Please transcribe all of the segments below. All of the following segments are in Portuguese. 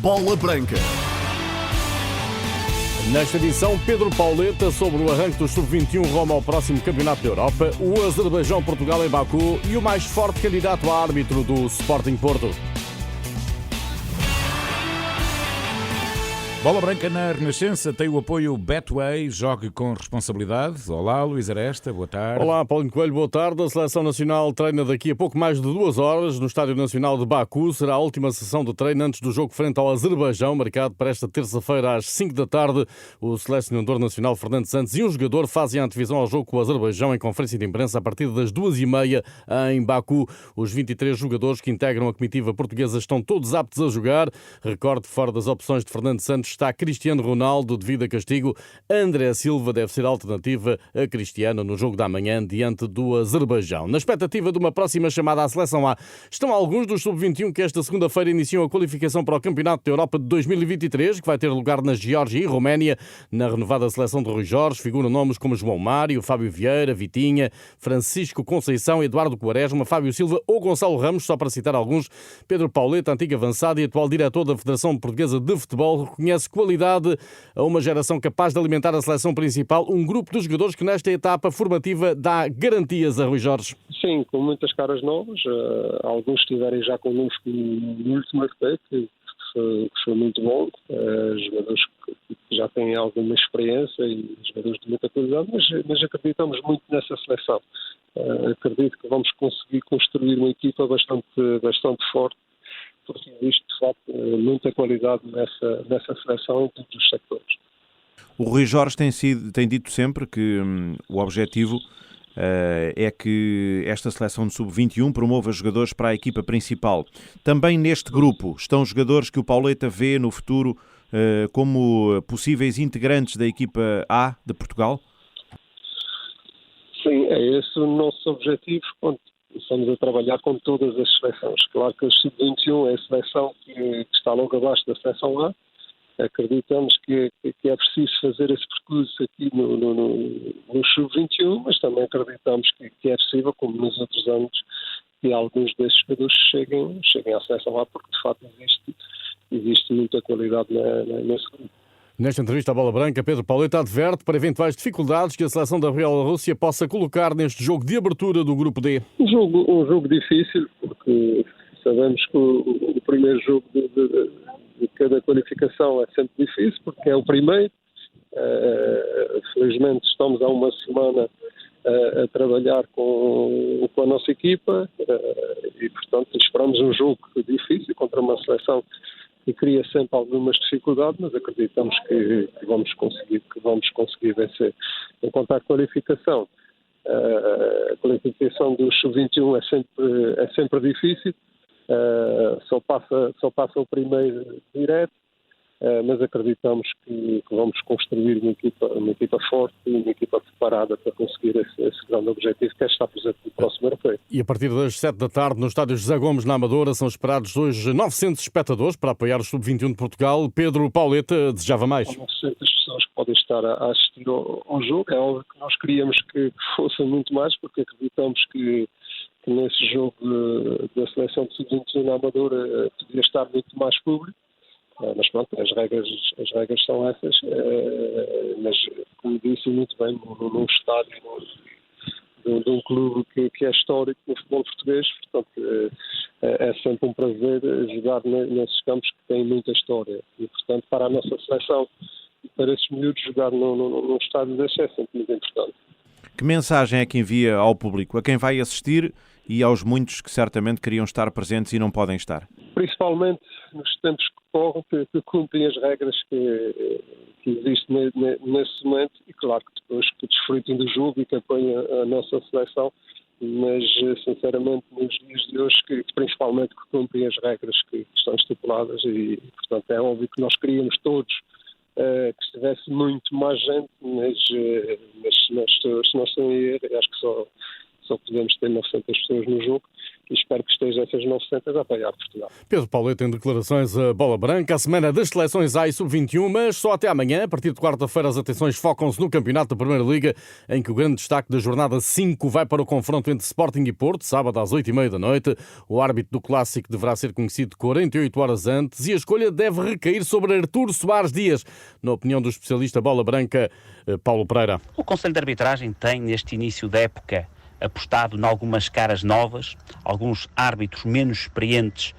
Bola Branca. Nesta edição, Pedro Pauleta sobre o arranque do Sub-21 rumo ao próximo Campeonato da Europa, o Azerbaijão-Portugal em Baku e o mais forte candidato a árbitro do Sporting Porto. Bola Branca na Renascença tem o apoio Betway, jogue com responsabilidade. Olá, Luís Aresta, boa tarde. Olá, Paulinho Coelho, boa tarde. A Seleção Nacional treina daqui a pouco mais de 2 horas no Estádio Nacional de Baku. Será a última sessão de treino antes do jogo frente ao Azerbaijão, marcado para esta terça-feira às 5 da tarde. O selecionador nacional Fernando Santos e um jogador fazem a antevisão ao jogo com o Azerbaijão em conferência de imprensa a partir das 2h30 em Baku. Os 23 jogadores que integram a comitiva portuguesa estão todos aptos a jogar. Recorde, fora das opções de Fernando Santos, está Cristiano Ronaldo devido a castigo. André Silva deve ser a alternativa a Cristiano no jogo da manhã diante do Azerbaijão. Na expectativa de uma próxima chamada à Seleção A, estão alguns dos Sub-21 que esta segunda-feira iniciam a qualificação para o Campeonato da Europa de 2023, que vai ter lugar na Geórgia e Roménia. Na renovada seleção de Rui Jorge figuram nomes como João Mário, Fábio Vieira, Vitinha, Francisco Conceição, Eduardo Quaresma, Fábio Silva ou Gonçalo Ramos, só para citar alguns. Pedro Pauleta, antigo avançado e atual diretor da Federação Portuguesa de Futebol, reconhece qualidade a uma geração capaz de alimentar a seleção principal, um grupo de jogadores que nesta etapa formativa dá garantias a Rui Jorge. Sim, com muitas caras novas, alguns estiverem já connosco no último aspecto, que foi muito bom, jogadores que já têm alguma experiência e jogadores de muita qualidade, mas acreditamos muito nessa seleção. Acredito que vamos conseguir construir uma equipa bastante forte, porque existe, de facto, muita qualidade nessa seleção em todos os sectores. O Rui Jorge tem dito sempre que o objetivo é que esta seleção de Sub-21 promova jogadores para a equipa principal. Também neste grupo estão jogadores que o Pauleta vê no futuro como possíveis integrantes da equipa A de Portugal? Sim, é esse o nosso objetivo. Estamos a trabalhar com todas as seleções. Claro que a Sub-21 é a seleção que está logo abaixo da seleção A. Acreditamos que é preciso fazer esse percurso aqui no Sub-21, mas também acreditamos que é possível, como nos outros anos, que alguns desses jogadores cheguem à seleção A, porque de facto existe muita qualidade nesse grupo. Nesta entrevista à Bola Branca, Pedro Pauleta adverte para eventuais dificuldades que a seleção da Bielorrússia possa colocar neste jogo de abertura do Grupo D. Um jogo difícil, porque sabemos que o primeiro jogo de cada qualificação é sempre difícil, porque é o primeiro. Felizmente estamos há uma semana a trabalhar com a nossa equipa e, portanto, esperamos um jogo difícil contra uma seleção que cria sempre algumas dificuldades, mas acreditamos que vamos conseguir vencer. Quanto à qualificação, a qualificação do Sub-21 é sempre difícil, só passa o primeiro direto, mas acreditamos que vamos construir uma equipa forte e uma equipa preparada para conseguir esse grande objetivo que é estar presente no próximo europeu. E a partir das 7 da tarde, no estádio José Gomes, na Amadora, são esperados hoje 900 espectadores para apoiar o Sub-21 de Portugal. Pedro Pauleta desejava mais. Há 900 pessoas que podem estar a assistir ao jogo. É óbvio que nós queríamos que fossem muito mais, porque acreditamos que nesse jogo da seleção de Sub-21 na Amadora podia estar muito mais público. Mas pronto, as regras são essas, mas como disse muito bem, num estádio de um clube que é histórico no futebol português, portanto é sempre um prazer jogar nesses campos que têm muita história e, portanto, para a nossa seleção e para esses miúdos jogar num estádio desse é sempre muito importante. Que mensagem é que envia ao público, a quem vai assistir e aos muitos que certamente queriam estar presentes e não podem estar? Principalmente nos tempos que correm, que cumprem as regras que existem nesse momento e, claro, que depois que desfrutem do jogo e que apoiem a nossa seleção, mas, sinceramente, nos dias de hoje, que principalmente que cumprem as regras que estão estipuladas e, portanto, é óbvio que nós queríamos todos que estivesse muito mais gente, mas se não estou em erro, acho que só podemos ter 900 pessoas no jogo e espero que esteja essas 900 a apoiar Portugal. Pedro Pauleta em declarações a Bola Branca, a semana das seleções A e Sub-21, mas só até amanhã, a partir de quarta-feira, as atenções focam-se no campeonato da Primeira Liga, em que o grande destaque da jornada 5 vai para o confronto entre Sporting e Porto, sábado às 8h30 da noite. O árbitro do Clássico deverá ser conhecido 48 horas antes e a escolha deve recair sobre Artur Soares Dias, na opinião do especialista Bola Branca, Paulo Pereira. O Conselho de Arbitragem tem, neste início da época, apostado em algumas caras novas, alguns árbitros menos experientes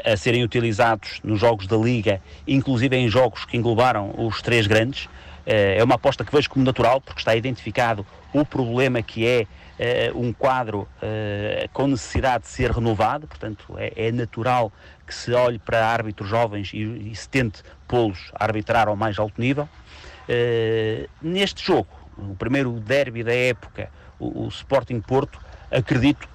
a serem utilizados nos jogos da Liga, inclusive em jogos que englobaram os 3 grandes. É uma aposta que vejo como natural, porque está identificado o problema que é um quadro com necessidade de ser renovado, portanto é natural que se olhe para árbitros jovens e se tente pô-los a arbitrar ao mais alto nível. Neste jogo, o primeiro derby da época, o Sporting Porto, acredito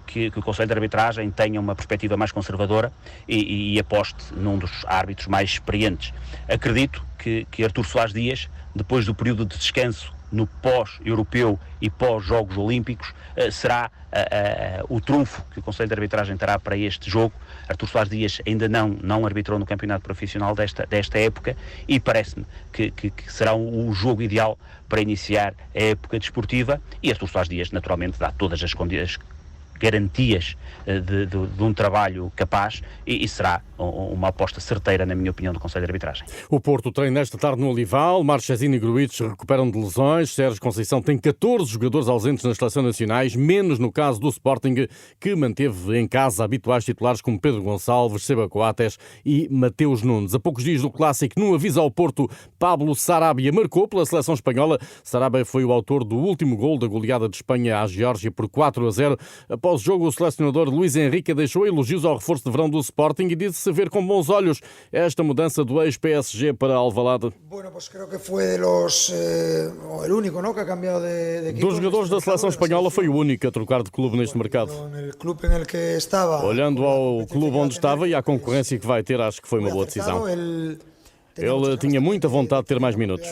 que o Conselho de Arbitragem tenha uma perspectiva mais conservadora e aposte num dos árbitros mais experientes. Acredito que Artur Soares Dias, depois do período de descanso no pós-europeu e pós-Jogos Olímpicos, será o trunfo que o Conselho de Arbitragem terá para este jogo. Artur Soares Dias ainda não arbitrou no campeonato profissional desta época e parece-me que será o jogo ideal para iniciar a época desportiva, e Artur Soares Dias naturalmente dá todas as garantias de um trabalho capaz e será uma aposta certeira, na minha opinião, do Conselho de Arbitragem. O Porto treina esta tarde no Olival. Marchesini e Gruitch recuperam de lesões. Sérgio Conceição tem 14 jogadores ausentes nas seleções nacionais, menos no caso do Sporting, que manteve em casa habituais titulares como Pedro Gonçalves, Seba Coates e Mateus Nunes. A poucos dias do Clássico, num aviso ao Porto, Pablo Sarabia marcou pela seleção espanhola. Sarabia foi o autor do último gol da goleada de Espanha à Geórgia por 4-0. Após o jogo, o selecionador Luís Henrique deixou elogios ao reforço de verão do Sporting e disse-se ver com bons olhos esta mudança do ex-PSG para Alvalade. Dos jogadores da seleção espanhola, foi o único a trocar de clube neste mercado. Olhando ao clube onde estava e à concorrência que vai ter, acho que foi uma boa decisão. Ele tinha muita vontade de ter mais minutos.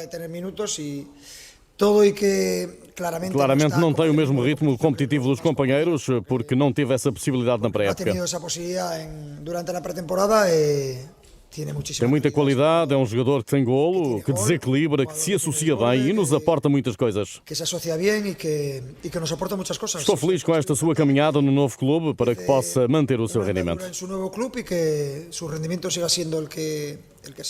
Claramente não tem o mesmo ritmo competitivo dos companheiros, porque não teve essa possibilidade na pré-época. Tem muita qualidade, é um jogador que tem golo, que desequilibra, que se associa bem e nos aporta muitas coisas. Estou feliz com esta sua caminhada no novo clube para que possa manter o seu rendimento.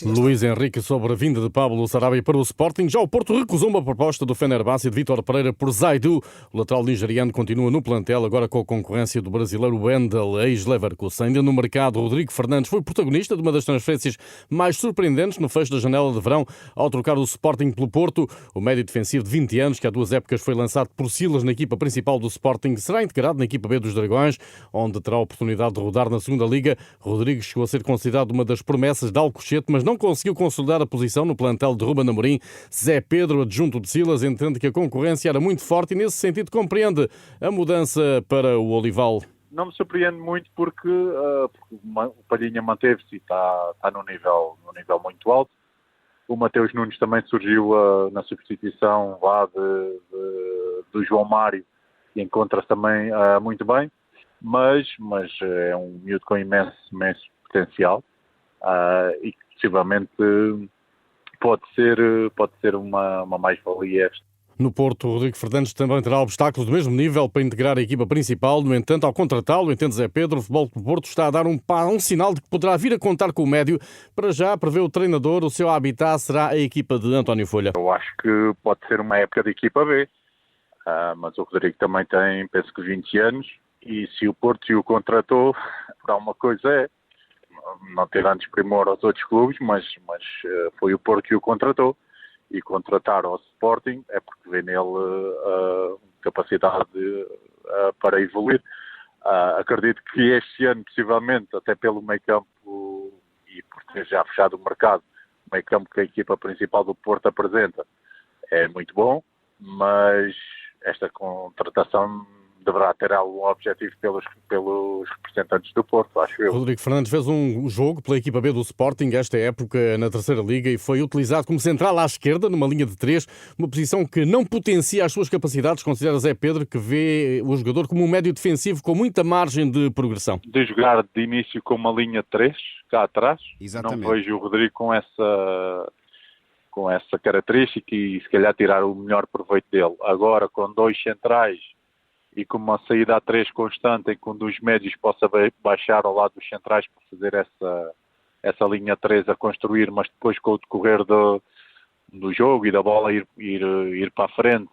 Luís Henrique sobre a vinda de Pablo Sarabia para o Sporting. Já o Porto recusou uma proposta do Fenerbahçe de Vítor Pereira por Zaidu. O lateral nigeriano continua no plantel, agora com a concorrência do brasileiro Wendel, ex-Leverkusen. Ainda no mercado, Rodrigo Fernandes foi protagonista de uma das transferências mais surpreendentes no fecho da janela de verão, ao trocar o Sporting pelo Porto. O médio defensivo de 20 anos, que há 2 épocas foi lançado por Silas na equipa principal do Sporting, será integrado na equipa B dos Dragões, onde terá a oportunidade de rodar na segunda Liga. Rodrigo chegou a ser considerado uma das promessas de Alcochete, mas não conseguiu consolidar a posição no plantel de Ruben Amorim. Zé Pedro, adjunto de Silas, entende que a concorrência era muito forte e, nesse sentido, compreende a mudança para o Olival. Não me surpreende muito porque o Palhinha manteve-se e está num nível muito alto. O Mateus Nunes também surgiu na substituição lá do João Mário e encontra-se também muito bem, mas é um miúdo com imenso potencial e que possivelmente pode ser uma mais-valia esta. No Porto, Rodrigo Fernandes também terá obstáculos do mesmo nível para integrar a equipa principal. No entanto, ao contratá-lo, entende Zé Pedro, o Futebol do Porto está a dar um sinal de que poderá vir a contar com o médio. Para já, prevê o treinador, o seu habitat será a equipa de António Folha. Eu acho que pode ser uma época de equipa B, mas o Rodrigo também tem, penso que 20 anos, e se o Porto o contratou, por alguma coisa não tirando desprimor aos outros clubes, mas foi o Porto que o contratou. E contratar ao Sporting é porque vê nele capacidade para evoluir. Acredito que este ano, possivelmente, até pelo meio-campo e por ter já fechado o mercado, o meio-campo que a equipa principal do Porto apresenta é muito bom, mas esta contratação deverá ter algum objetivo pelos representantes do Porto, acho eu. Rodrigo Fernandes fez um jogo pela equipa B do Sporting esta época na terceira liga e foi utilizado como central à esquerda, numa linha de 3, uma posição que não potencia as suas capacidades. Considera Zé Pedro que vê o jogador como um médio defensivo com muita margem de progressão. De jogar de início com uma linha 3, cá atrás, Exatamente. não vejo o Rodrigo com essa característica e se calhar tirar o melhor proveito dele. Agora, com 2 centrais e com uma saída a 3 constante em que um dos médios possa baixar ao lado dos centrais para fazer essa linha 3 a construir, mas depois com o decorrer do jogo e da bola ir para a frente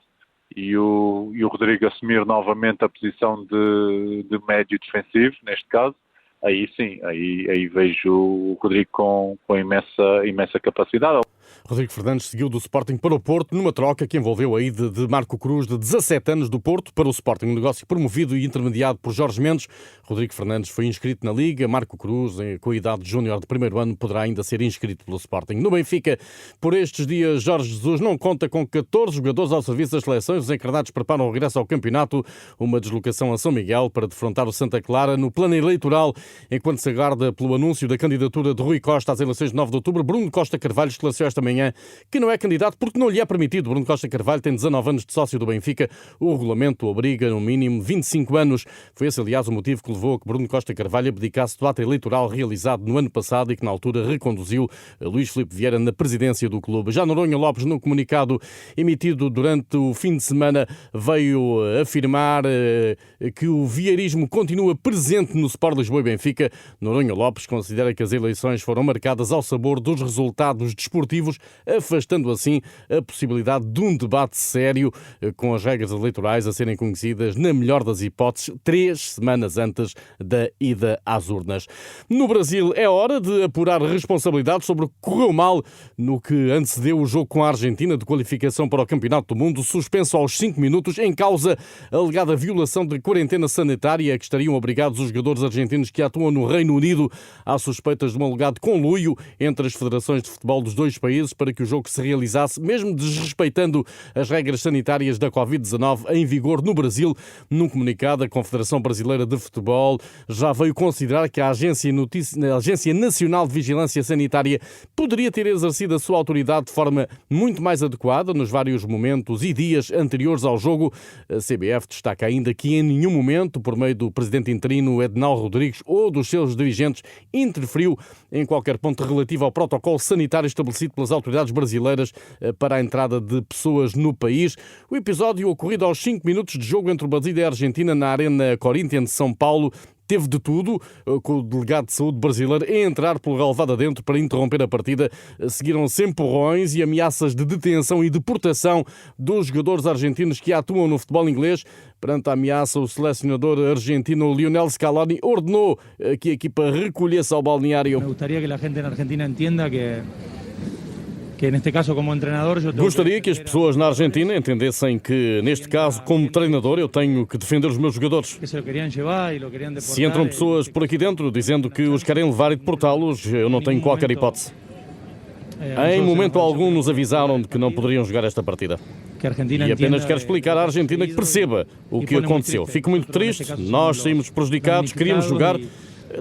e o Rodrigo assumir novamente a posição de médio defensivo, neste caso, aí sim, aí vejo o Rodrigo com imensa capacidade. Rodrigo Fernandes seguiu do Sporting para o Porto numa troca que envolveu a ida de Marco Cruz, de 17 anos, do Porto para o Sporting, um negócio promovido e intermediado por Jorge Mendes. Rodrigo Fernandes foi inscrito na Liga. Marco Cruz, com a idade de júnior de primeiro ano, poderá ainda ser inscrito pelo Sporting. No Benfica, por estes dias, Jorge Jesus não conta com 14 jogadores ao serviço das seleções. Os encarnados preparam o regresso ao campeonato, uma deslocação a São Miguel para defrontar o Santa Clara no plano eleitoral, enquanto se aguarda pelo anúncio da candidatura de Rui Costa às eleições de 9 de outubro. Bruno Costa Carvalho esclareceu esta manhã que não é candidato porque não lhe é permitido. Bruno Costa Carvalho tem 19 anos de sócio do Benfica. O regulamento obriga no mínimo 25 anos. Foi esse, aliás, o motivo que levou a que Bruno Costa Carvalho abdicasse do ato eleitoral realizado no ano passado e que na altura reconduziu Luís Filipe Vieira na presidência do clube. Já Noronha Lopes, no comunicado emitido durante o fim de semana, veio afirmar que o vieirismo continua presente no Sport Lisboa e Benfica. Noronha Lopes considera que as eleições foram marcadas ao sabor dos resultados desportivos, afastando assim a possibilidade de um debate sério com as regras eleitorais a serem conhecidas, na melhor das hipóteses, 3 semanas antes da ida às urnas. No Brasil é hora de apurar responsabilidades sobre o que correu mal no que antecedeu o jogo com a Argentina de qualificação para o Campeonato do Mundo, suspenso aos 5 minutos, em causa a alegada violação de quarentena sanitária a que estariam obrigados os jogadores argentinos que atuam no Reino Unido. Há suspeitas de um alegado conluio entre as federações de futebol dos dois países para que o jogo se realizasse, mesmo desrespeitando as regras sanitárias da Covid-19 em vigor no Brasil. Num comunicado, a Confederação Brasileira de Futebol já veio considerar que a Agência Nacional de Vigilância Sanitária poderia ter exercido a sua autoridade de forma muito mais adequada nos vários momentos e dias anteriores ao jogo. A CBF destaca ainda que em nenhum momento, por meio do presidente interino Edinaldo Rodrigues ou dos seus dirigentes, interferiu em qualquer ponto relativo ao protocolo sanitário estabelecido pelas autoridades brasileiras para a entrada de pessoas no país. O episódio ocorrido aos 5 minutos de jogo entre o Brasil e a Argentina na Arena Corinthians de São Paulo teve de tudo, com o delegado de saúde brasileiro a entrar pelo relvado adentro para interromper a partida. Seguiram-se empurrões e ameaças de detenção e deportação dos jogadores argentinos que atuam no futebol inglês. Perante a ameaça, o selecionador argentino Lionel Scaloni ordenou que a equipa recolhesse ao balneário. Me gostaria que a gente na Argentina entenda que Gostaria que as pessoas na Argentina entendessem que, neste caso, como treinador, eu tenho que defender os meus jogadores. Se entram pessoas por aqui dentro dizendo que os querem levar e deportá-los, eu não tenho qualquer hipótese. Em momento algum nos avisaram de que não poderiam jogar esta partida. E apenas quero explicar à Argentina que perceba o que aconteceu. Fico muito triste, nós saímos prejudicados, queríamos jogar,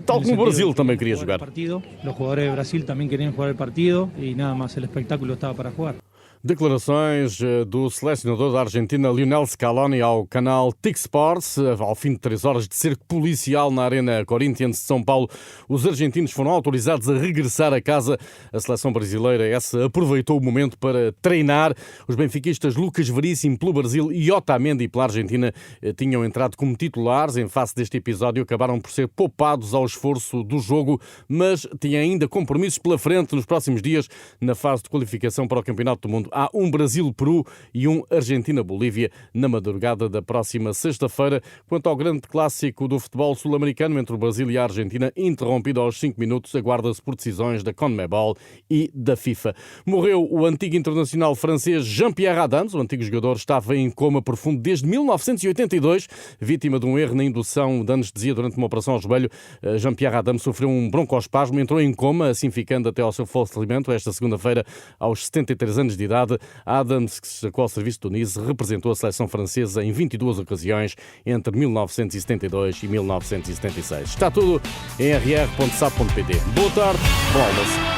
tal como o Brasil também queria jogar. Os jogadores do Brasil também queriam jogar o partido e nada mais, o espetáculo estava para jogar. Declarações do selecionador da Argentina, Lionel Scaloni, ao canal TIC Sports. Ao fim de 3 horas de cerco policial na Arena Corinthians de São Paulo, os argentinos foram autorizados a regressar a casa. A seleção brasileira aproveitou o momento para treinar. Os benfiquistas Lucas Veríssimo pelo Brasil e Otamendi pela Argentina tinham entrado como titulares. Em face deste episódio, acabaram por ser poupados ao esforço do jogo, mas tinham ainda compromissos pela frente nos próximos dias na fase de qualificação para o Campeonato do Mundo. Há um Brasil-Peru e um Argentina-Bolívia na madrugada da próxima sexta-feira. Quanto ao grande clássico do futebol sul-americano entre o Brasil e a Argentina, interrompido aos 5 minutos, aguarda-se por decisões da CONMEBOL e da FIFA. Morreu o antigo internacional francês Jean-Pierre Adams. O antigo jogador estava em coma profundo desde 1982, vítima de um erro na indução de anestesia durante uma operação ao joelho. Jean-Pierre Adams sofreu um broncoespasmo, entrou em coma, assim ficando até ao seu falecimento esta segunda-feira aos 73 anos de idade. idade. Adams, que se destacou ao serviço de Tunísio, representou a seleção francesa em 22 ocasiões entre 1972 e 1976. Está tudo em rr.sap.pt. Boa tarde, bom almoço.